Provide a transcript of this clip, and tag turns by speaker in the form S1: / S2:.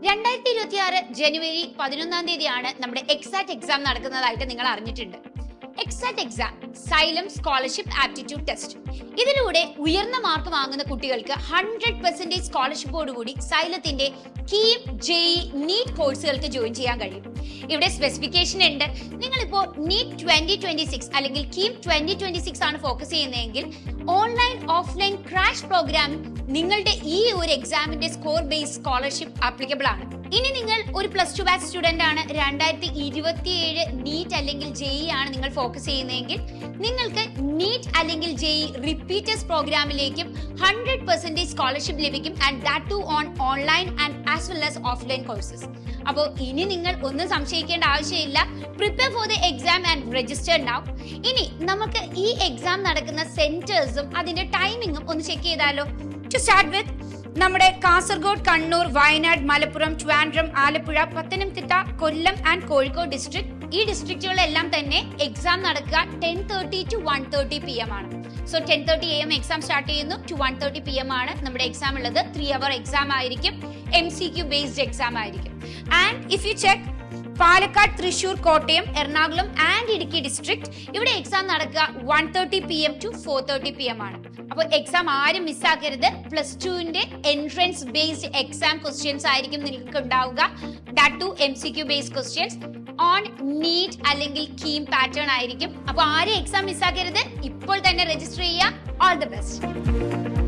S1: 2026 ജനുവരി 11-ാം തീയതിയാണ് നമ്മുടെ exact exam നടക്കുന്നതായിട്ട് നിങ്ങൾ അറിഞ്ഞിട്ടുണ്ട്. EXAT exam Xylem scholarship aptitude test. ഇതിലൂടെ ഉയർന്ന മാർക്ക് വാങ്ങുന്ന കുട്ടികൾക്ക് 100% സ്കോളർഷിപ്പോടുകൂടി സൈലത്തിന്റെ കീം, ജെഇ, നീറ്റ് കോഴ്സുകൾക്ക് ജോയിൻ ചെയ്യാൻ കഴിയും. ഇവിടെ സ്പെസിഫിക്കേഷൻ ഉണ്ട്. നിങ്ങളിപ്പോ നീറ്റ് 2026 അല്ലെങ്കിൽ കീം 2026 ആണ് ഫോക്കസ് ചെയ്യുന്നതെങ്കിൽ ഓൺലൈൻ ഓഫ്ലൈൻ ക്രാഷ് പ്രോഗ്രാം നിങ്ങളുടെ ഈ ഒരു എക്സാമിന്റെ സ്കോർ ബേസ്ഡ് സ്കോളർഷിപ്പ് ആപ്ലിക്കബിൾ ആണ്. ഇനി നിങ്ങൾ ഒരു പ്ലസ് ടു ബാച്ച് സ്റ്റുഡന്റ് ആണ്, 2027 നീറ്റ് അല്ലെങ്കിൽ ജെഇ ആണ് നിങ്ങൾ ഫോക്കസ് ചെയ്യുന്നതെങ്കിൽ നിങ്ങൾക്ക് നീറ്റ് അല്ലെങ്കിൽ ജെഇ റിപ്പീറ്റേഴ്സ് പ്രോഗ്രാമിലേക്കും 100% സ്കോളർഷിപ്പ് ലഭിക്കും. And that too on online and as well as offline courses. അപ്പോൾ ഇനി നിങ്ങൾ ഒന്നും സംശയിക്കേണ്ട ആവശ്യമില്ല. Prepare for the exam and register now. ഇനി നമുക്ക് ഈ എക്സാം നടക്കുന്ന സെന്റേഴ്സും അതിന്റെ ടൈമിങ്ങും ഒന്ന് ചെക്ക് ചെയ്താലോ. ടു സ്റ്റാർട്ട് വിത്ത് നമ്മുടെ കാസർഗോഡ്, കണ്ണൂർ, വയനാട്, മലപ്പുറം, ട്രിവാൻഡ്രം, ആലപ്പുഴ, പത്തനംതിട്ട, കൊല്ലം ആൻഡ് കോഴിക്കോട് ഡിസ്ട്രിക്ട്. ഈ ഡിസ്ട്രിക്റ്റുകളെല്ലാം തന്നെ എക്സാം നടക്കുക 10:30 to 1:30 PM ആണ്. സോ 10:30 AM എക്സാം സ്റ്റാർട്ട് ചെയ്യുന്നു, ടു 1:30 PM ആണ് നമ്മുടെ എക്സാം ഉള്ളത്. 3 hour എക്സാം ആയിരിക്കും, MCQ ബേസ്ഡ് എക്സാം ആയിരിക്കും. And if you check Palakkad, Thrissur, Kottayam, Ernakulam and Idukki district, ഇവിടെ എക്സാം നടക്കുക 1:30 PM to 4:30 PM ആണ്. അപ്പോൾ എക്സാം ആരും മിസ്സാക്കരുത്. പ്ലസ് ടുവിന്റെ എൻട്രൻസ് ബേസ്ഡ് എക്സാം ക്വസ്റ്റ്യൻസ് ആയിരിക്കും നിങ്ങൾക്ക് ഉണ്ടാവുക. That too MCQ based questions on NEET അല്ലെങ്കിൽ കീം പാറ്റേൺ ആയിരിക്കും. അപ്പോൾ ആരും എക്സാം മിസ്സാക്കരുത്. ഇപ്പോൾ തന്നെ രജിസ്റ്റർ ചെയ്യുക. All the best.